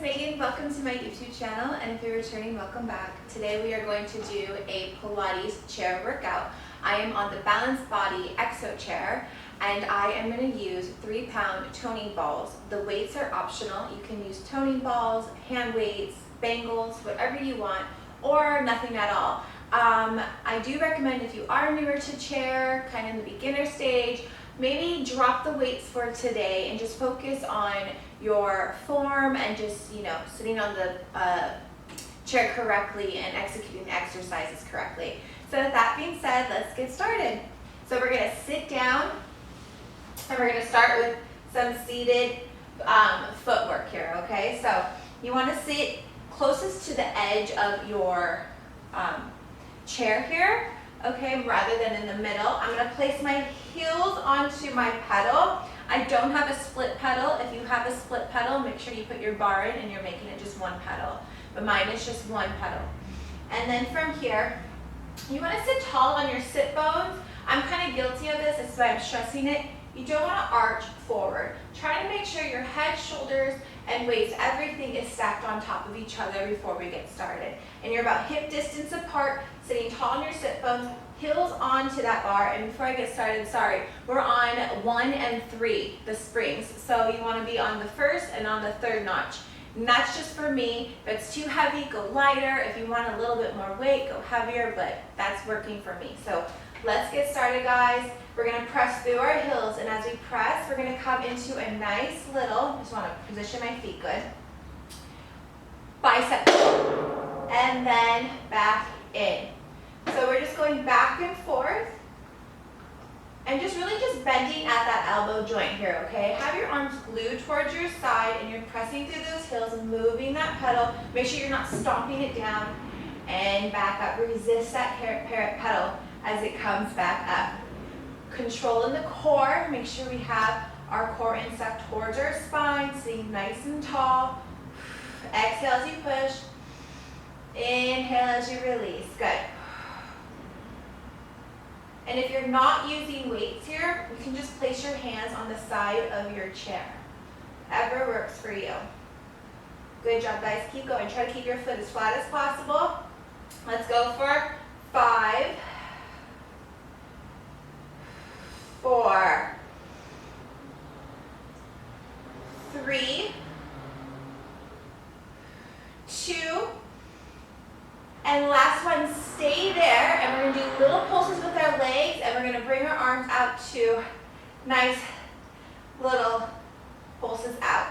Megan. Welcome to my YouTube channel, and if you're returning, welcome back. Today we are going to do a Pilates chair workout. I am on the Balanced Body Exo Chair, and I am going to use 3-pound toning balls. The weights are optional. You can use toning balls, hand weights, bangles, whatever you want, or nothing at all. I do recommend if you are newer to chair, kind of in the beginner stage, maybe drop the weights for today and just focus on your form and just, sitting on the chair correctly and executing the exercises correctly. So with that being said, let's get started. So we're going to sit down and we're going to start with some seated footwork here, okay? So you want to sit closest to the edge of your chair here, okay, rather than in the middle. I'm going to place my heels onto my pedal. I don't have a split pedal. If you have a split pedal, make sure you put your bar in and you're making it just one pedal. But mine is just one pedal. And then from here, you want to sit tall on your sit bones. I'm kind of guilty of this. That's why I'm stressing it. You don't want to arch forward. Try to make sure your head, shoulders, and waist, everything is stacked on top of each other before we get started. And you're about hip distance apart, sitting tall on your sit bones, heels onto that bar. And before I get started, we're on 1 and 3, the springs. So you want to be on the first and on the third notch. And that's just for me. If it's too heavy, go lighter. If you want a little bit more weight, go heavier, but that's working for me. So let's get started, guys. We're going to press through our heels, and as we press, we're going to come into a nice little, just want to position my feet good, bicep, and then back in. So we're just going back and forth, and just really just bending at that elbow joint here, okay? Have your arms glued towards your side, and you're pressing through those heels and moving that pedal. Make sure you're not stomping it down, and back up. Resist that pedal as it comes back up. Control in the core. Make sure we have our core inset towards our spine, sitting nice and tall. Exhale as you push. Inhale as you release. Good. And if you're not using weights here, you can just place your hands on the side of your chair. Whatever works for you. Good job, guys. Keep going. Try to keep your foot as flat as possible. Let's go for 5, 4, 3, 2, and last one, stay there, and we're going to do little pulses with our legs, and we're going to bring our arms out to nice little pulses out.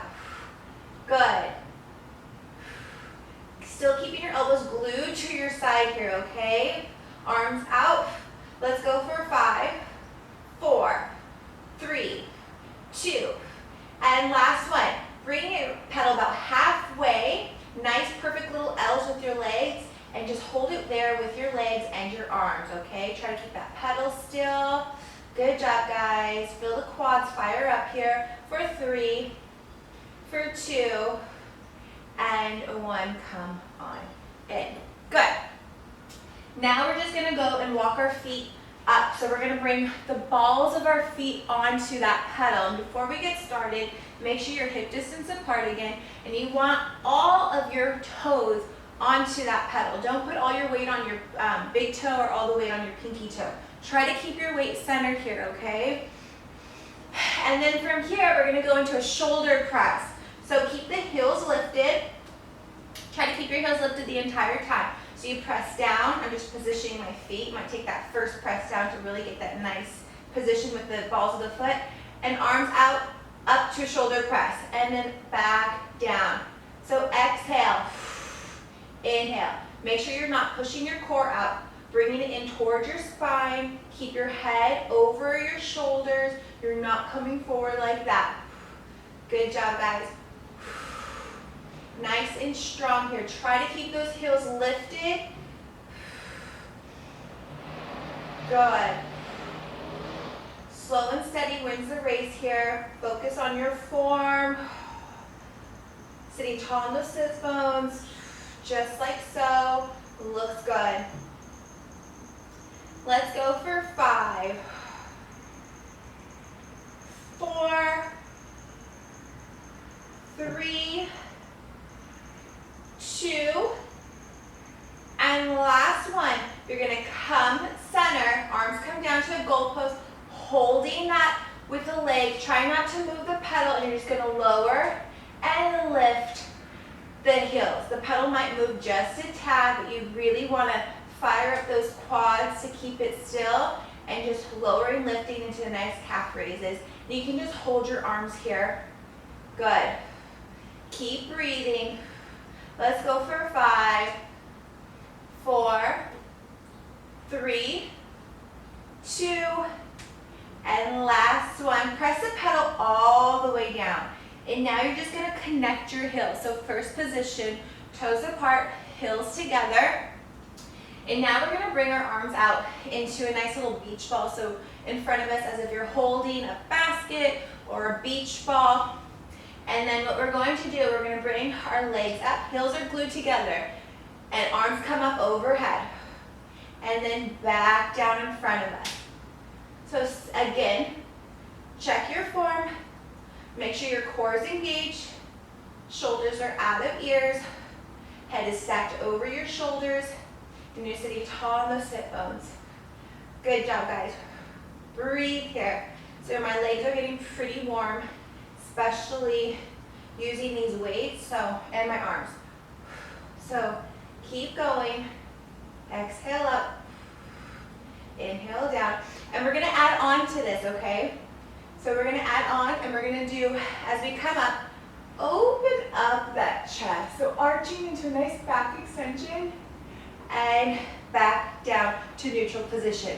Good. Still keeping your elbows glued to your side here, okay? Arms out. Let's go for 5, 4, 3, 2, and last one. Bring your pedal about halfway. Nice, perfect little L's with your legs, and just hold it there with your legs and your arms, okay? Try to keep that pedal still. Good job, guys. Feel the quads fire up here for 3, for 2, and 1. Come on in. Good. Now we're just gonna go and walk our feet up. So we're going to bring the balls of our feet onto that pedal. And before we get started, make sure you're hip distance apart again, and you want all of your toes onto that pedal. Don't put all your weight on your big toe or all the weight on your pinky toe. Try to keep your weight centered here, okay? And then from here, we're going to go into a shoulder press. So keep the heels lifted. Try to keep your heels lifted the entire time. So you press down. I'm just positioning my feet. You might take that first press down to really get that nice position with the balls of the foot. And arms out, up to a shoulder press. And then back down. So exhale. Inhale. Make sure you're not pushing your core up. Bringing it in towards your spine. Keep your head over your shoulders. You're not coming forward like that. Good job, guys. Nice and strong here. Try to keep those heels lifted. Good. Slow and steady wins the race here. Focus on your form. Sitting tall on those sit bones. Just like so. Looks good. Let's go for 5, 4, 3, holding that with the leg. Try not to move the pedal, and you're just gonna lower and lift the heels. The pedal might move just a tad, but you really wanna fire up those quads to keep it still, and just lowering, lifting into nice calf raises. And you can just hold your arms here. Good. Keep breathing. Let's go for 5, 4, 3, 2, and last one. Press the pedal all the way down. And now you're just gonna connect your heels. So first position, toes apart, heels together. And now we're gonna bring our arms out into a nice little beach ball. So in front of us, as if you're holding a basket or a beach ball. And then what we're going to do, we're gonna bring our legs up, heels are glued together, and arms come up overhead. And then back down in front of us. So again, check your form. Make sure your core is engaged, shoulders are out of ears, head is stacked over your shoulders, and you're sitting tall on those sit bones. Good job, guys. Breathe here. So my legs are getting pretty warm, especially using these weights, and my arms. So keep going. Exhale up, inhale down, and we're gonna add on to this, okay? So we're gonna add on, and we're gonna do, as we come up, open up that chest. So arching into a nice back extension, and back down to neutral position.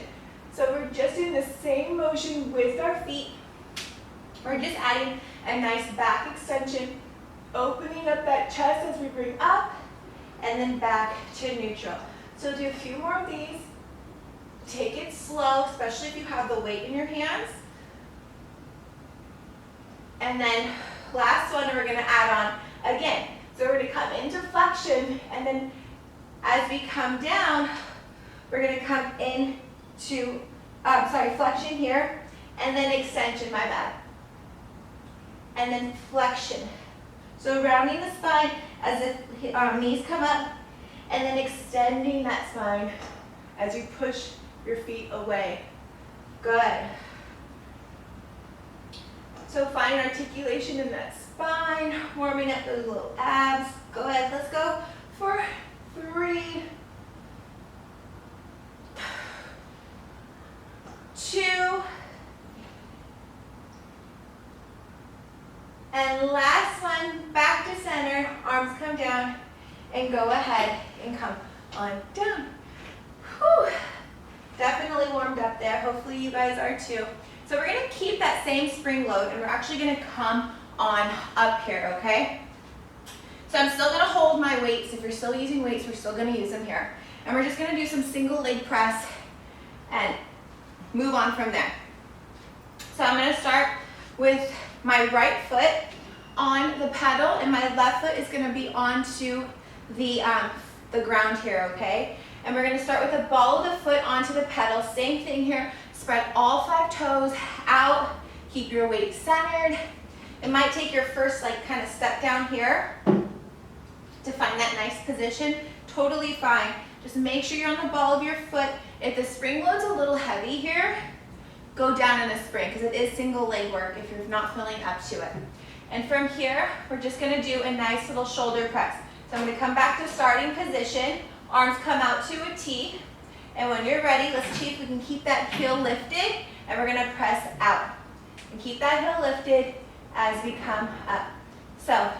So we're just doing the same motion with our feet. We're just adding a nice back extension, opening up that chest as we bring up, and then back to neutral. So do a few more of these. Take it slow, especially if you have the weight in your hands. And then last one, we're gonna add on again. So we're gonna come into flexion, and then as we come down, we're gonna come into, flexion here, and then extension, my bad. And then flexion. So rounding the spine as if knees come up, and then extending that spine as you push your feet away. Good. So find articulation in that spine, warming up those little abs. Go ahead, let's go for 3, 2, and last one, back to center, arms come down, and go ahead and come on down. Whew. Definitely warmed up there. Hopefully you guys are too. So we're gonna keep that same spring load, and we're actually gonna come on up here, okay? So I'm still gonna hold my weights. If you're still using weights, we're still gonna use them here. And we're just gonna do some single leg press and move on from there. So I'm gonna start with my right foot on the pedal, and my left foot is gonna be onto the ground here, okay? And we're gonna start with the ball of the foot onto the pedal. Same thing here. Spread all 5 toes out. Keep your weight centered. It might take your first kind of step down here to find that nice position. Totally fine. Just make sure you're on the ball of your foot. If the spring load's a little heavy here, go down in a spring, because it is single leg work if you're not feeling up to it. And from here, we're just gonna do a nice little shoulder press. So I'm gonna come back to starting position. Arms come out to a T. And when you're ready, let's see if we can keep that heel lifted, and we're gonna press out. And keep that heel lifted as we come up. So, a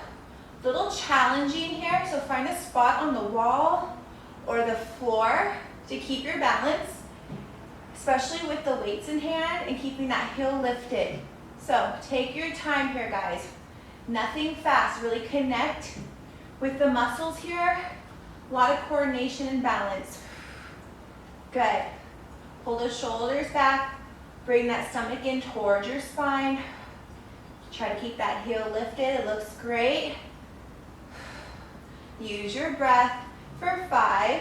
little challenging here, so find a spot on the wall or the floor to keep your balance, especially with the weights in hand and keeping that heel lifted. So, take your time here, guys. Nothing fast, really connect with the muscles here. A lot of coordination and balance. Good. Pull those shoulders back. Bring that stomach in towards your spine. Try to keep that heel lifted. It looks great. Use your breath for 5,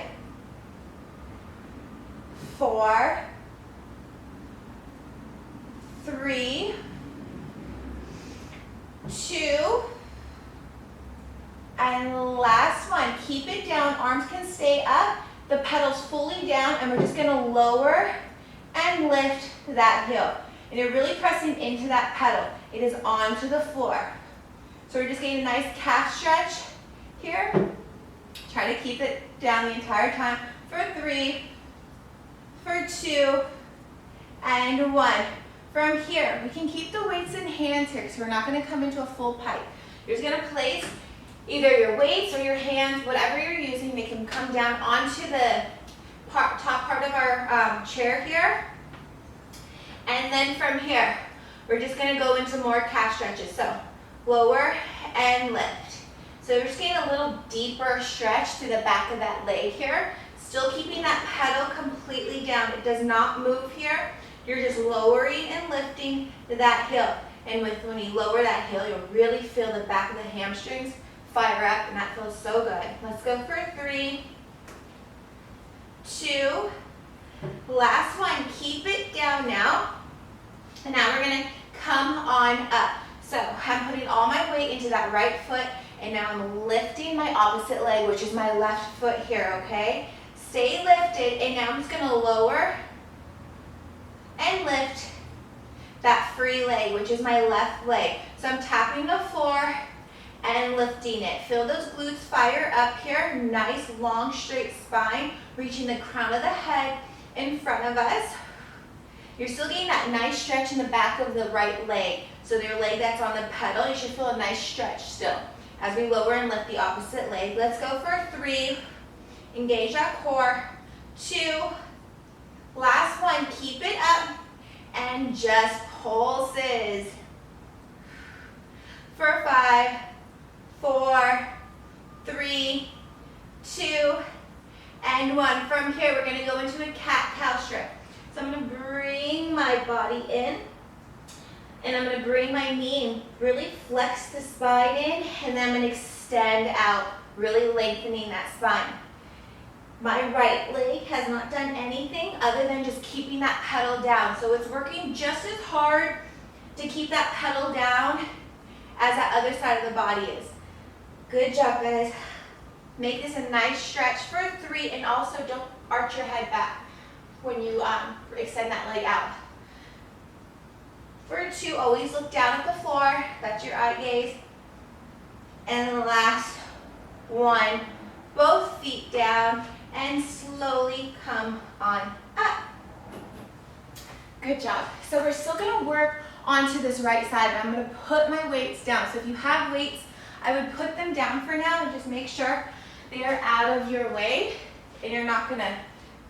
4, 3, 2, and last one. Keep it down. Arms can stay up. The pedal's fully down, and we're just gonna lower and lift that heel. And you're really pressing into that pedal. It is onto the floor. So we're just getting a nice calf stretch here. Try to keep it down the entire time for 3, for 2, and 1. From here, we can keep the weights in hands here because we're not going to come into a full pike. You're just going to place either your weights or your hands, whatever you're using. They can come down onto the top part of our chair here. And then from here, we're just going to go into more calf stretches. So lower and lift. So you're just getting a little deeper stretch through the back of that leg here. Still keeping that pedal completely down. It does not move here. You're just lowering and lifting that heel. And when you lower that heel, you'll really feel the back of the hamstrings fire up, and that feels so good. Let's go for 3, 2, last one. Keep it down now. And now we're gonna come on up. So I'm putting all my weight into that right foot, and now I'm lifting my opposite leg, which is my left foot here, okay? Stay lifted, and now I'm just gonna lower and lift that free leg, which is my left leg. So I'm tapping the floor and lifting it. Feel those glutes fire up here. Nice, long, straight spine, reaching the crown of the head in front of us. You're still getting that nice stretch in the back of the right leg. So your leg that's on the pedal, you should feel a nice stretch still. As we lower and lift the opposite leg. Let's go for 3. Engage that core. 2. Last one. Keep it up. And just pulses. For 5, 4, 3, 2, and 1. From here, we're going to go into a cat-cow stretch. So I'm going to bring my body in, and I'm going to bring my knee in, really flex the spine in, and then I'm going to extend out, really lengthening that spine. My right leg has not done anything other than just keeping that pedal down. So it's working just as hard to keep that pedal down as that other side of the body is. Good job, guys. Make this a nice stretch for 3, and also don't arch your head back when you extend that leg out. For 2, always look down at the floor. That's your eye gaze. And the last one, both feet down, and slowly come on up. Good job. So we're still going to work onto this right side, and I'm going to put my weights down. So if you have weights, I would put them down for now and just make sure they are out of your way and you're not going to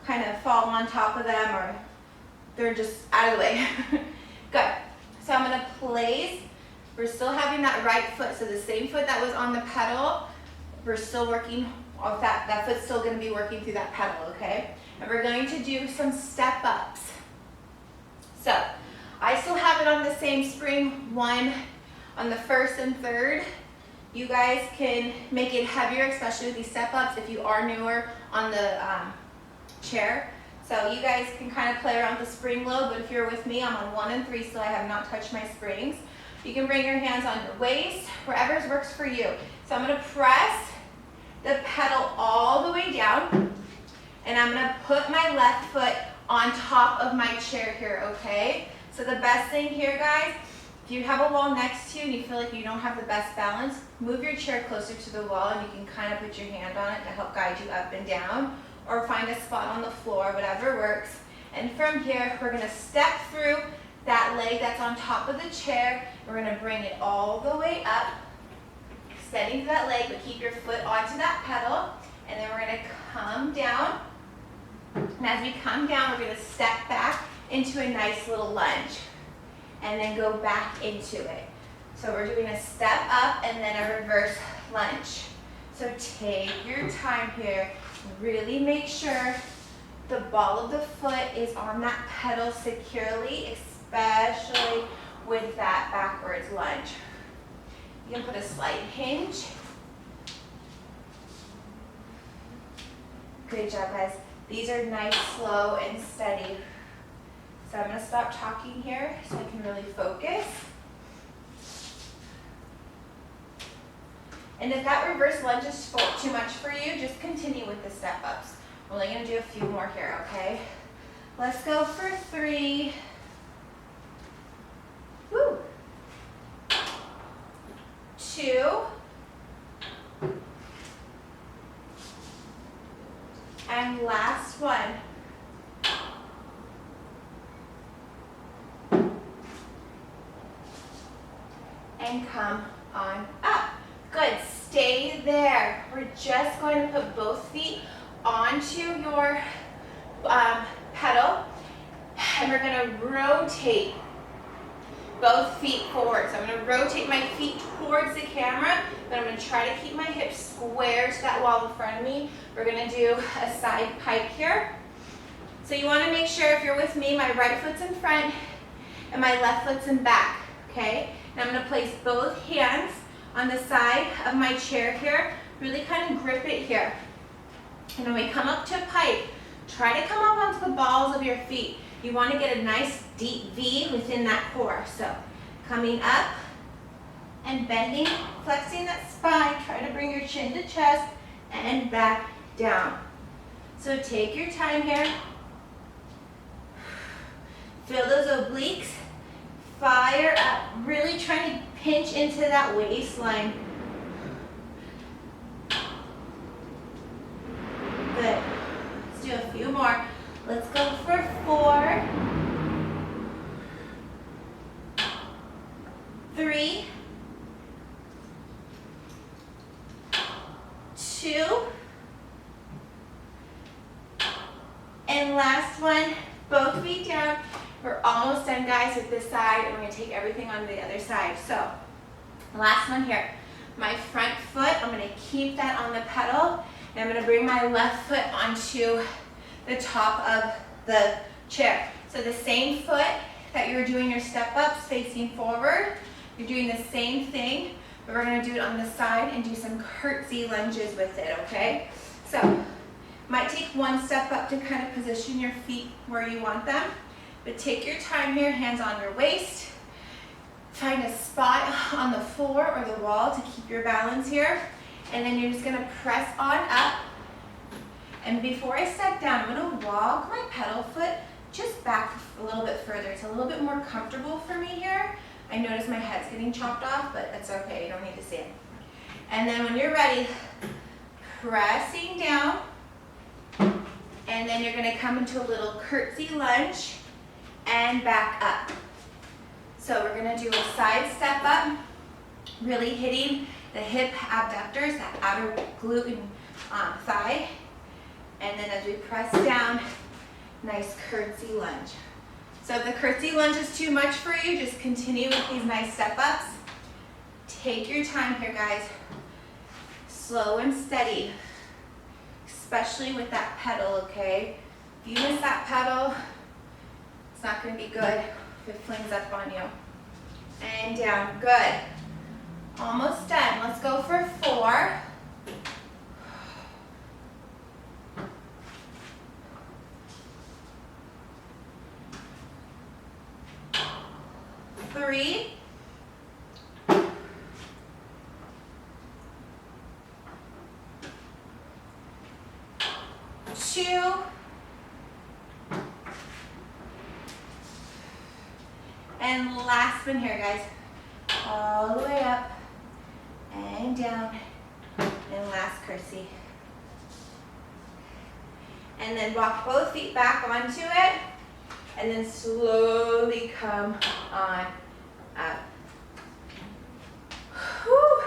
kind of fall on top of them, or they're just out of the way. Good. So I'm going to place, we're still having that right foot, so the same foot that was on the pedal, we're still working off that foot's still going to be working through that pedal, okay? And we're going to do some step ups. So I still have it on the same spring, 1 on the 1st and 3rd. You guys can make it heavier, especially with these step ups if you are newer on the chair. So you guys can kind of play around with the spring load, but if you're with me, I'm on 1 and 3, so I have not touched my springs. You can bring your hands on your waist, wherever works for you. So I'm going to press the pedal all the way down, and I'm going to put my left foot on top of my chair here, okay? So the best thing here, guys, if you have a wall next to you and you feel like you don't have the best balance, move your chair closer to the wall, and you can kind of put your hand on it to help guide you up and down, or find a spot on the floor, whatever works. And from here, we're going to step through that leg that's on top of the chair. We're going to bring it all the way up, extending to that leg, but keep your foot onto that pedal. And then we're going to come down. And as we come down, we're going to step back into a nice little lunge, and then go back into it. So we're doing a step up and then a reverse lunge. So take your time here. Really make sure the ball of the foot is on that pedal securely, especially with that backwards lunge. You can put a slight hinge. Good job, guys. These are nice, slow, and steady. So I'm going to stop talking here so I can really focus. And if that reverse lunge is too much for you, just continue with the step ups. We're only going to do a few more here, okay? Let's go for 3, one. And come on up. Good, stay there. We're just going to put both feet onto your pedal, and we're going to rotate both feet forward. So I'm going to rotate my feet towards the camera, but I'm going to try to keep my hips square to that wall in front of me. We're going to do a side pike here. So you want to make sure, if you're with me, my right foot's in front and my left foot's in back, okay? And I'm going to place both hands on the side of my chair here, really kind of grip it here. And when we come up to a pike, try to come up onto the balls of your feet. You want to get a nice deep V within that core. So coming up and bending, flexing that spine, try to bring your chin to chest and back down. So take your time here. Feel those obliques. Fire up, really trying to pinch into that waistline. Good. Let's do a few more. Let's go for 4, 3, 2, and last one, both feet down. We're almost done, guys, with this side, and we're going to take everything on the other side. So, last one here. My front foot, I'm going to keep that on the pedal, and I'm going to bring my left foot onto the top of the chair. So the same foot that you were doing your step ups facing forward, you're doing the same thing, but we're going to do it on the side and do some curtsy lunges with it, okay? So, might take one step up to kind of position your feet where you want them. But take your time here, hands on your waist. Find a spot on the floor or the wall to keep your balance here. And then you're just gonna press on up. And before I step down, I'm gonna walk my pedal foot just back a little bit further. It's a little bit more comfortable for me here. I notice my head's getting chopped off, but it's okay, you don't need to see it. And then when you're ready, pressing down. And then you're gonna come into a little curtsy lunge and back up. So we're going to do a side step up, really hitting the hip abductors, that outer glute and thigh. And then as we press down, nice curtsy lunge. So if the curtsy lunge is too much for you, just continue with these nice step ups. Take your time here, guys. Slow and steady, especially with that pedal, okay? If you miss that pedal, it's not going to be good if it flings up on you. And down, good. Almost done. Let's go for 4. 3. 2. And last one here, guys. All the way up and down. And last curtsy. And then walk both feet back onto it. And then slowly come on up. Whew.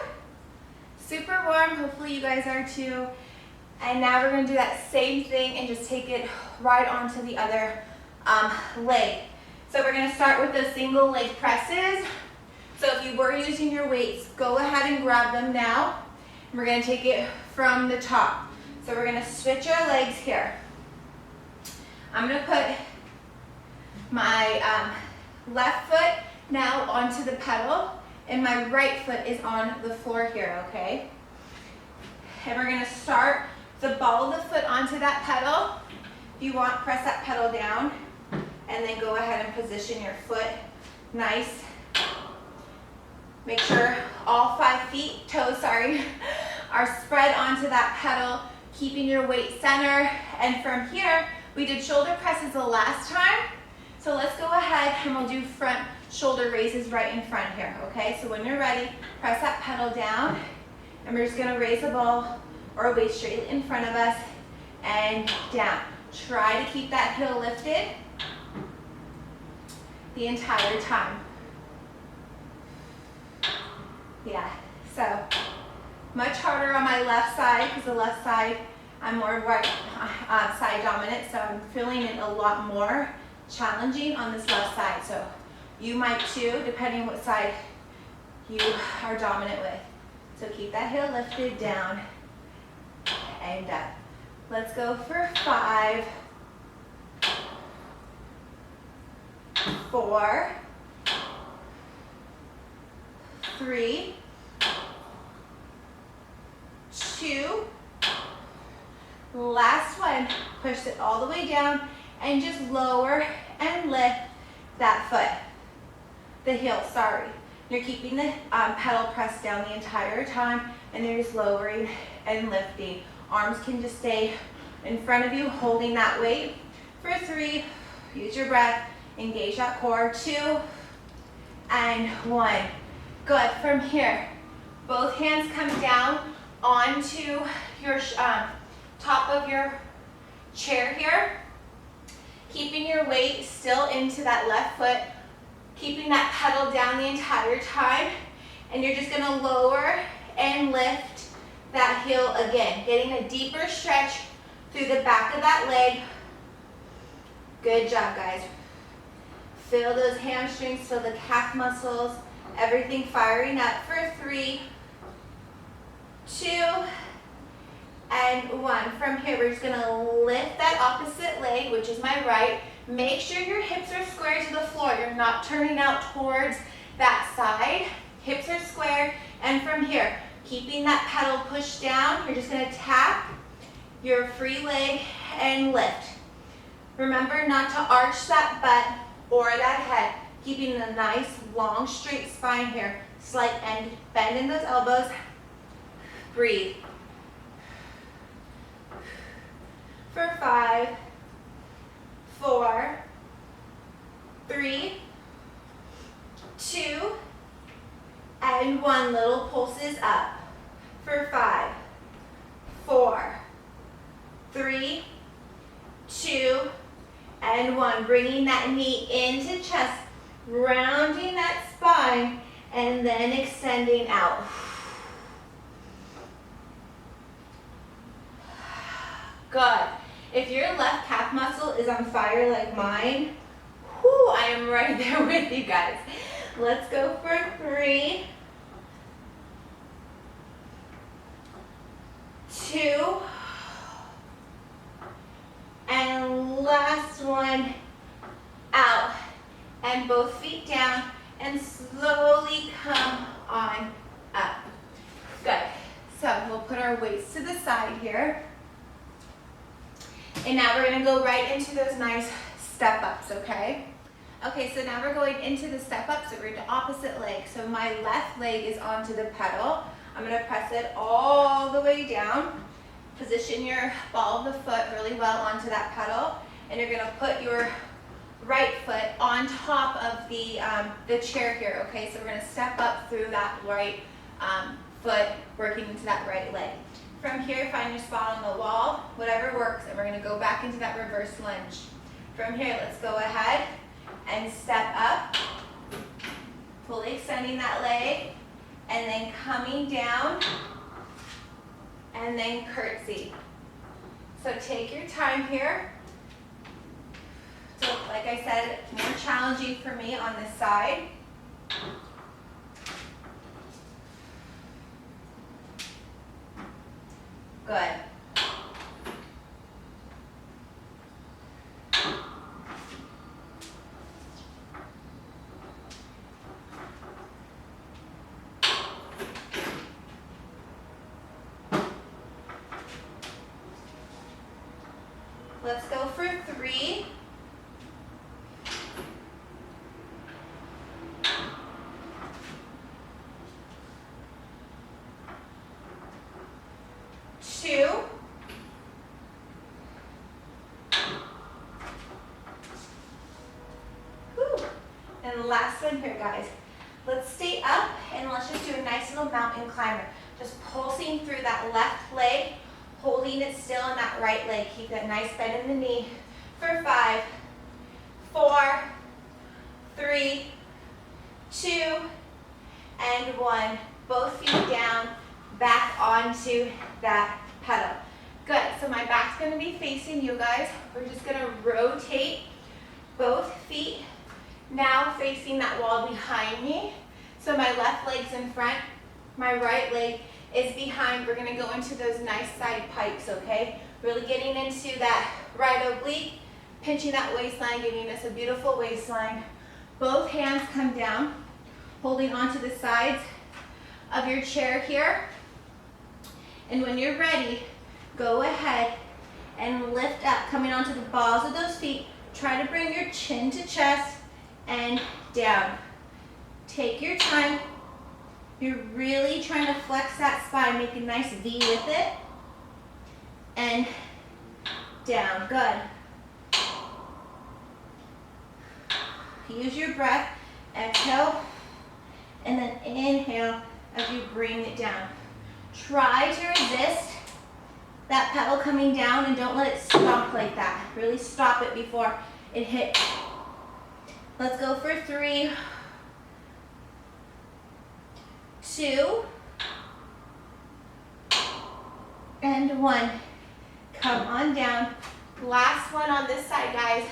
Super warm. Hopefully you guys are too. And now we're going to do that same thing and just take it right onto the other leg. So we're going to start with the single leg presses. So if you were using your weights, go ahead and grab them now. And we're going to take it from the top. So we're going to switch our legs here. I'm going to put my left foot now onto the pedal, and my right foot is on the floor here, okay? And we're going to start the ball of the foot onto that pedal. If you want, press that pedal down, and then go ahead and position your foot nice. Make sure all 5 feet, toes, sorry, are spread onto that pedal, keeping your weight center. And from here, we did shoulder presses the last time. So let's go ahead and we'll do front shoulder raises right in front here, okay? So when you're ready, press that pedal down, and we're just gonna raise a ball or a weight straight in front of us and down. Try to keep that heel lifted the entire time. Yeah, so much harder on my left side because the left side, I'm more right side dominant, so I'm feeling it a lot more challenging on this left side. So you might too, depending on what side you are dominant with. So keep that heel lifted down and up. Let's go for 5, 4, 3, 2, last one. Push it all the way down and just lower and lift that foot, the heel, sorry. You're keeping the pedal pressed down the entire time, and you're just lowering and lifting. Arms can just stay in front of you, holding that weight. For 3, use your breath, engage that core. 2 and 1. Good. From here, both hands come down onto your top of your chair here, keeping your weight still into that left foot, keeping that pedal down the entire time, and you're just gonna lower and lift that heel again, getting a deeper stretch through the back of that leg. Good job, guys. Feel those hamstrings, feel the calf muscles, everything firing up for 3, 2, and 1. From here, we're just gonna lift that opposite leg, which is my right. Make sure your hips are square to the floor. You're not turning out towards that side. Hips are square. And from here, keeping that pedal pushed down, you're just gonna tap your free leg and lift. Remember not to arch that butt or that head. Keeping a nice, long, straight spine here. Slight bend in those elbows. Breathe. For 5, 4, 3, 2, and 1. Little pulses up. For 5, 4, 3, 2, and 1. Bringing that knee into chest, rounding that spine, and then extending out. Good. If your left calf muscle is on fire like mine, whoo, I am right there with you guys. Let's go for 3, 2, and last one, out. And both feet down and slowly come on up. Good. So we'll put our weights to the side here. And now we're gonna go right into those nice step ups, okay? Okay, so now we're going into the step ups, so we're into opposite leg. So my left leg is onto the pedal. I'm gonna press it all the way down. Position your ball of the foot really well onto that pedal. And you're gonna put your right foot on top of the chair here, okay? So we're gonna step up through that right foot, working into that right leg. From here, find your spot on the wall, whatever works, and we're gonna go back into that reverse lunge. From here, let's go ahead and step up, fully extending that leg, and then coming down, and then curtsy. So take your time here. So like I said, more challenging for me on this side. Good. Let's go for 3. 2. Whew. And the last one here, guys. Let's stay up and let's just do a nice little mountain climber. Just pulsing through that left leg, Holding it still on that right leg. Keep that nice bend in the knee for 5, 4, 3, 2, and 1. Both feet down, back onto that pedal. Good, so my back's gonna be facing you guys. We're just gonna rotate both feet, now facing that wall behind me. So my left leg's in front, my right leg is behind. We're gonna go into those nice side pikes, okay? Really getting into that right oblique, pinching that waistline, giving us a beautiful waistline. Both hands come down, holding onto the sides of your chair here. And when you're ready, go ahead and lift up, coming onto the balls of those feet. Try to bring your chin to chest and down. Take your time. You're really trying to flex that spine, make a nice V with it. And down, good. Use your breath, exhale, and then inhale as you bring it down. Try to resist that pedal coming down and don't let it stomp like that. Really stop it before it hits. Let's go for 3, 2, and 1. Come on down. Last one on this side, guys.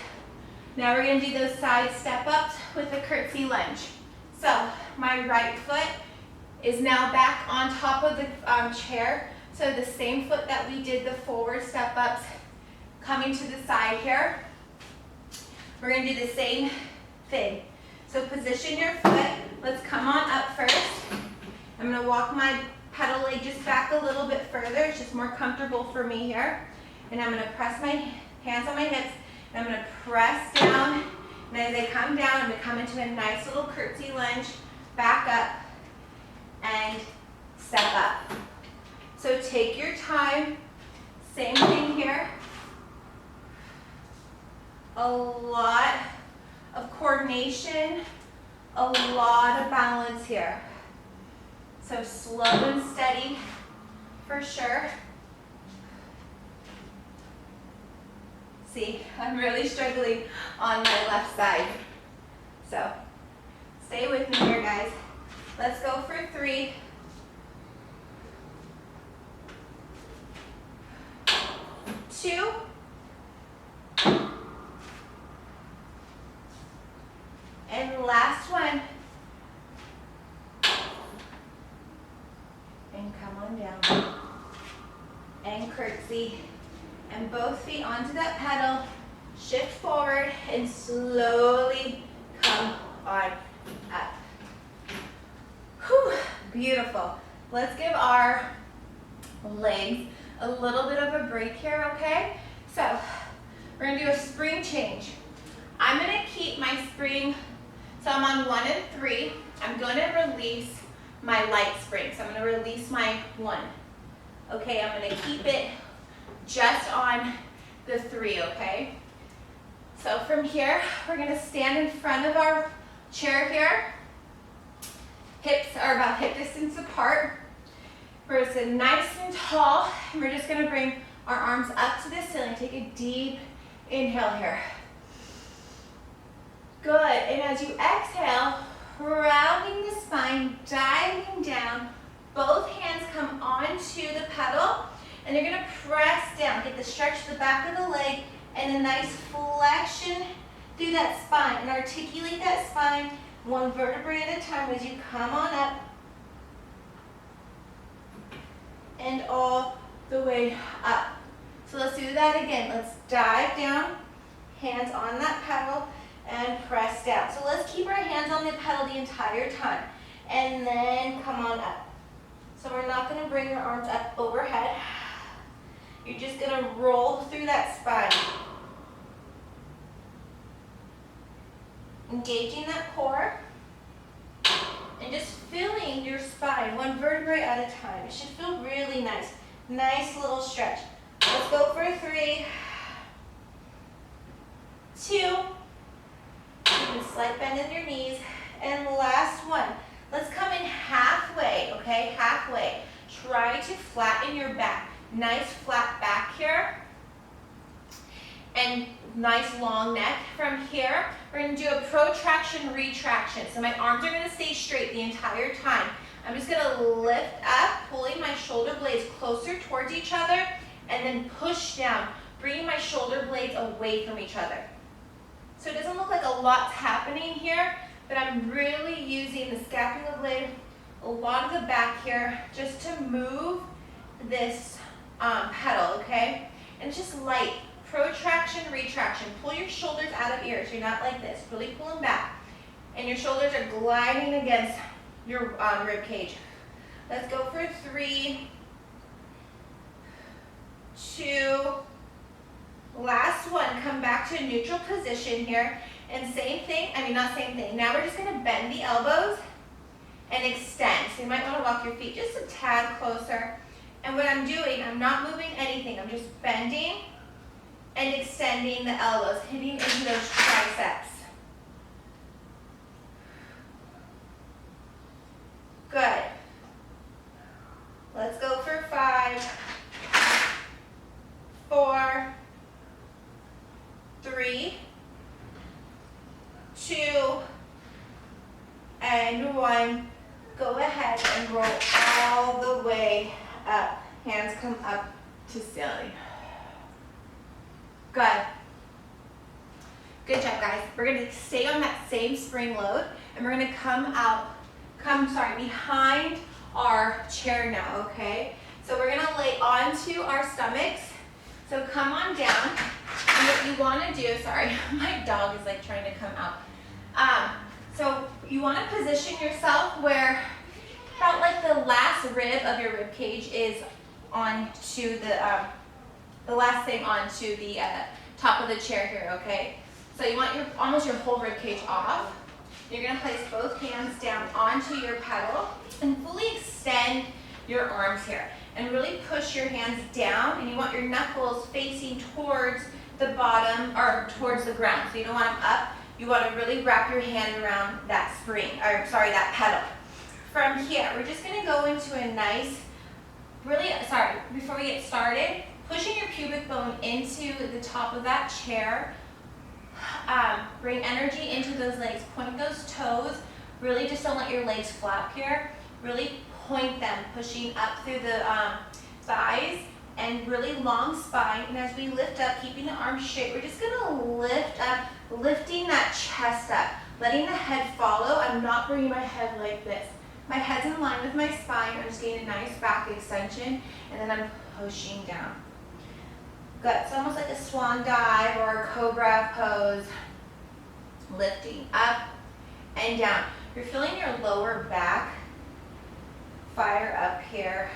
Now we're going to do those side step ups with the curtsy lunge. So my right foot is now back on top of the chair. So the same foot that we did the forward step ups, coming to the side here. We're going to do the same thing. So position your foot. Let's come on up first. I'm going to walk my pedal leg just back a little bit further. It's just more comfortable for me here. And I'm going to press my hands on my hips. And I'm going to press down. And as I come down, I'm going to come into a nice little curtsy lunge. Back up and step up. So take your time. Same thing here. A lot of coordination, a lot of balance here. So slow and steady for sure. See, I'm really struggling on my left side. So stay with me here, guys. Let's go for 3, 2, and last one. And come on down. And curtsy. And both feet onto that pedal. Shift forward and slowly come on up. Whew, beautiful. Let's give our legs a little bit of a break here, okay? So we're gonna do a spring change. I'm gonna keep my spring, so I'm on 1 and 3. I'm gonna release my light spring. So I'm gonna release my 1. Okay, I'm gonna keep it just on the 3, okay? So from here, we're gonna stand in front of our chair here. Hips are about hip distance apart. We're just nice and tall, and we're just gonna bring our arms up to the ceiling. Take a deep inhale here. Good, and as you exhale, rounding the spine, diving down, both hands come onto the pedal, and you're gonna press down. Get the stretch to the back of the leg, and a nice flexion through that spine, and articulate that spine one vertebrae at a time as you come on up and all the way up. So let's do that again. Let's dive down, hands on that pedal, and press down. So let's keep our hands on the pedal the entire time, and then come on up. So we're not going to bring your arms up overhead. You're just going to roll through that spine. Engaging that core and just feeling your spine one vertebrae at a time. It should feel really nice. Nice little stretch. Let's go for 3, 2, even slight bend in your knees, and last one. Let's come in halfway, okay? Halfway. Try to flatten your back. Nice flat back here. And nice long neck. From here, we're going to do a protraction retraction. So my arms are going to stay straight the entire time. I'm just going to lift up, pulling my shoulder blades closer towards each other, and then push down, bringing my shoulder blades away from each other. So it doesn't look like a lot's happening here, but I'm really using the scapula blade, a lot of the back here, just to move this pedal, okay? And it's just light. Protraction, retraction. Pull your shoulders out of ears. You're not like this. Really pull them back. And your shoulders are gliding against your rib cage. Let's go for 3, 2, last one. Come back to a neutral position here. And same thing, not same thing. Now we're just going to bend the elbows and extend. So you might want to walk your feet just a tad closer. And what I'm doing, I'm not moving anything. I'm just bending and extending the elbows, hitting into those triceps. Good. Let's go for 5, 4, 3, 2, and 1. Go ahead and roll all the way up. Hands come up to ceiling. Good. Good job, guys. We're going to stay on that same spring load, and we're going to come behind our chair now, okay? So we're going to lay onto our stomachs. So come on down. And what you want to do, sorry, my dog is like trying to come out. So you want to position yourself where about like the last rib of your rib cage is onto the last thing onto the top of the chair here, okay? So you want almost your whole rib cage off. You're going to place both hands down onto your pedal and fully extend your arms here. And really push your hands down, and you want your knuckles facing towards the bottom or towards the ground. So you don't want them up. You want to really wrap your hand around that that pedal. From here, we're just going to go into a nice, before we get started, pushing your pubic bone into the top of that chair. Bring energy into those legs. Point those toes. Really just don't let your legs flap here. Really point them, pushing up through the thighs, and really long spine. And as we lift up, keeping the arms straight, we're just going to lift up, lifting that chest up, letting the head follow. I'm not bringing my head like this. My head's in line with my spine. I'm just getting a nice back extension, and then I'm pushing down. Good. It's almost like a swan dive or a cobra pose. Lifting up and down. You're feeling your lower back fire up here.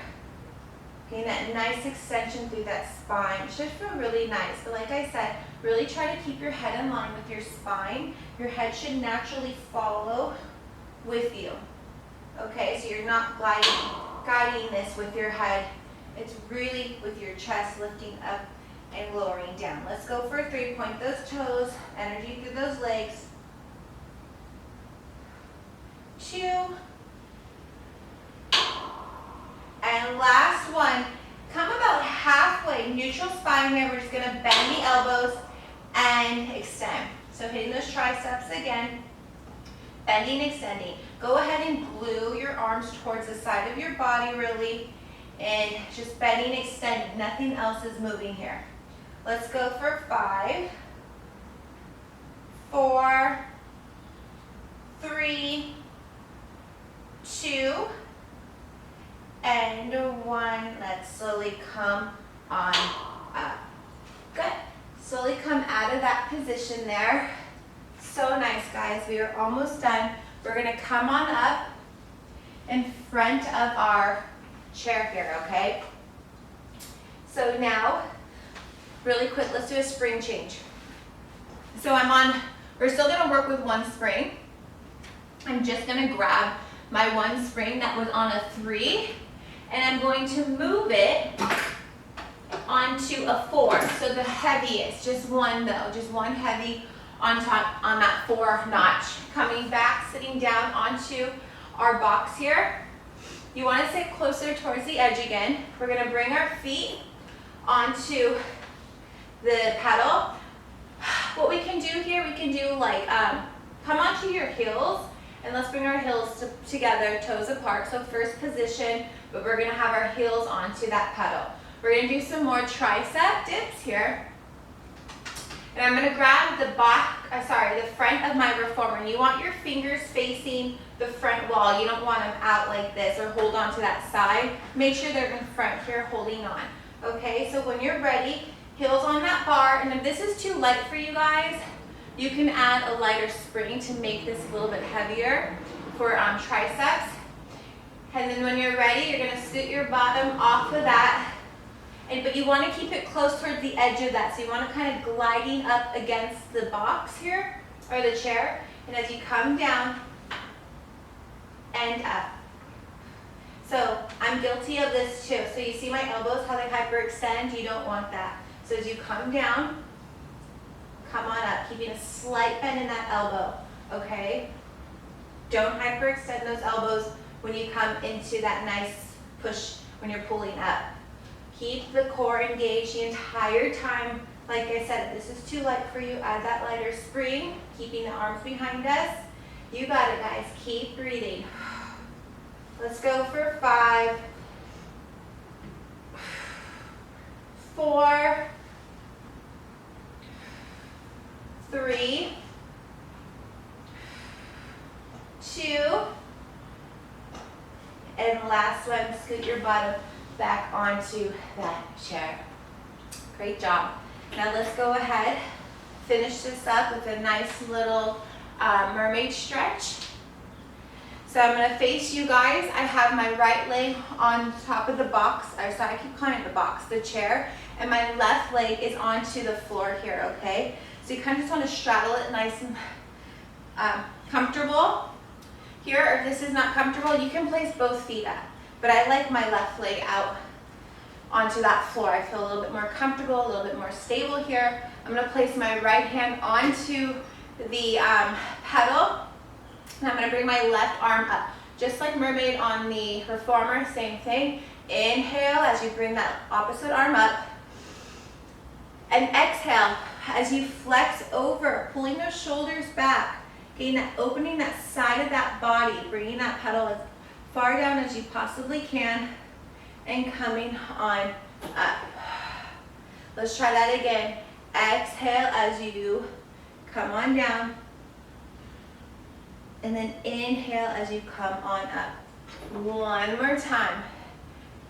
Getting that nice extension through that spine. It should feel really nice. But like I said, really try to keep your head in line with your spine. Your head should naturally follow with you. Okay, so you're not guiding this with your head. It's really with your chest lifting up and lowering down. Let's go for 3. Point those toes, energy through those legs. 2. And last one. Come about halfway, neutral spine here. We're just going to bend the elbows and extend. So hitting those triceps again. Bending, extending. Go ahead and glue your arms towards the side of your body really. And just bending, extending. Nothing else is moving here. Let's go for 5, 4, 3, 2, and 1. Let's slowly come on up. Good. Slowly come out of that position there. So nice, guys. We are almost done. We're going to come on up in front of our chair here, okay? So now, really quick, let's do a spring change. So we're still going to work with one spring. I'm just going to grab my one spring that was on a 3, and I'm going to move it onto a 4. So the heaviest, just one though, just one heavy on top on that 4 notch. Coming back, sitting down onto our box here. You want to sit closer towards the edge again. We're going to bring our feet onto the pedal. What we can do here, we can do like, come onto your heels, and let's bring our heels together, toes apart. So first position, but we're going to have our heels onto that pedal. We're going to do some more tricep dips here. And I'm going to grab the front of my reformer. You want your fingers facing the front wall. You don't want them out like this or hold on to that side. Make sure they're in front here holding on. Okay, so when you're ready, heels on that bar. And if this is too light for you guys, you can add a lighter spring to make this a little bit heavier for triceps. And then when you're ready, you're going to scoot your bottom off of that. But you want to keep it close towards the edge of that. So you want to kind of gliding up against the box here, or the chair. And as you come down and up. So I'm guilty of this too. So you see my elbows, how they hyperextend? You don't want that. So as you come down, come on up, keeping a slight bend in that elbow, okay? Don't hyperextend those elbows when you come into that nice push when you're pulling up. Keep the core engaged the entire time. Like I said, if this is too light for you, add that lighter spring, keeping the arms behind us. You got it, guys. Keep breathing. Let's go for 5, 4, 3, 2, and last one, scoot your bottom back onto that chair. Great job. Now let's go ahead, finish this up with a nice little mermaid stretch. So I'm going to face you guys. I have my right leg on top of the box. I keep calling it the box, the chair. And my left leg is onto the floor here, okay? So you kind of just want to straddle it nice and comfortable. Here, if this is not comfortable, you can place both feet up. But I like my left leg out onto that floor. I feel a little bit more comfortable, a little bit more stable here. I'm going to place my right hand onto the pedal. And I'm going to bring my left arm up. Just like mermaid on the reformer, same thing. Inhale as you bring that opposite arm up. And exhale as you flex over, pulling those shoulders back, getting that, opening that side of that body, bringing that pedal as far down as you possibly can, and coming on up. Let's try that again. Exhale as you come on down, and then inhale as you come on up. One more time.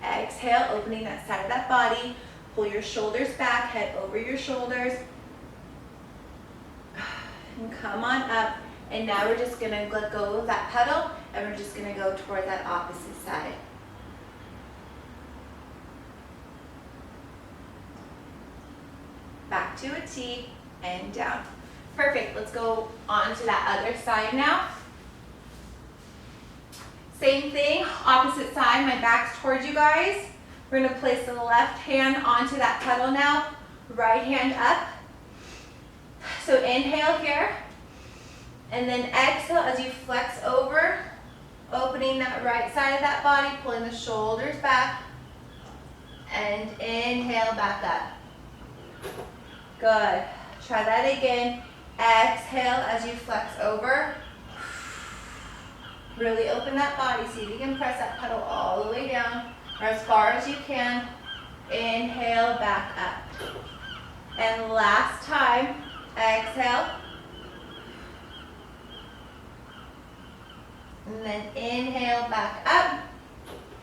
Exhale, opening that side of that body. Pull your shoulders back, head over your shoulders. And come on up. And now we're just going to let go of that pedal, and we're just going to go toward that opposite side. Back to a T and down. Perfect. Let's go on to that other side now. Same thing, opposite side. My back's towards you guys. We're going to place the left hand onto that pedal now. Right hand up. So inhale here. And then exhale as you flex over, opening that right side of that body, pulling the shoulders back. And inhale back up. Good. Try that again. Exhale as you flex over. Really open that body. See if you can press that pedal all the way down, or as far as you can. Inhale back up. And last time, exhale. And then inhale back up.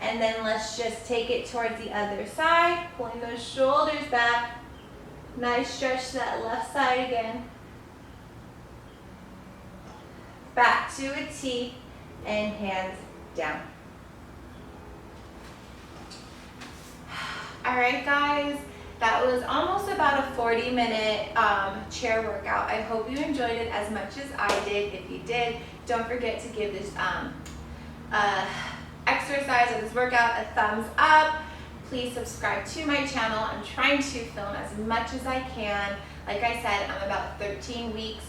And then let's just take it towards the other side, pulling those shoulders back. Nice stretch to that left side again. Back to a T and hands down. All right, guys, that was almost about a 40-minute chair workout. I hope you enjoyed it as much as I did. If you did, don't forget to give this exercise or this workout a thumbs up. Please subscribe to my channel. I'm trying to film as much as I can. Like I said, I'm about 13 weeks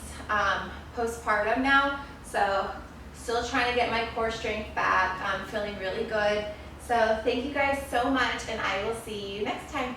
postpartum now, so Still trying to get my core strength back. I'm feeling really good. So thank you guys so much, and I will see you next time.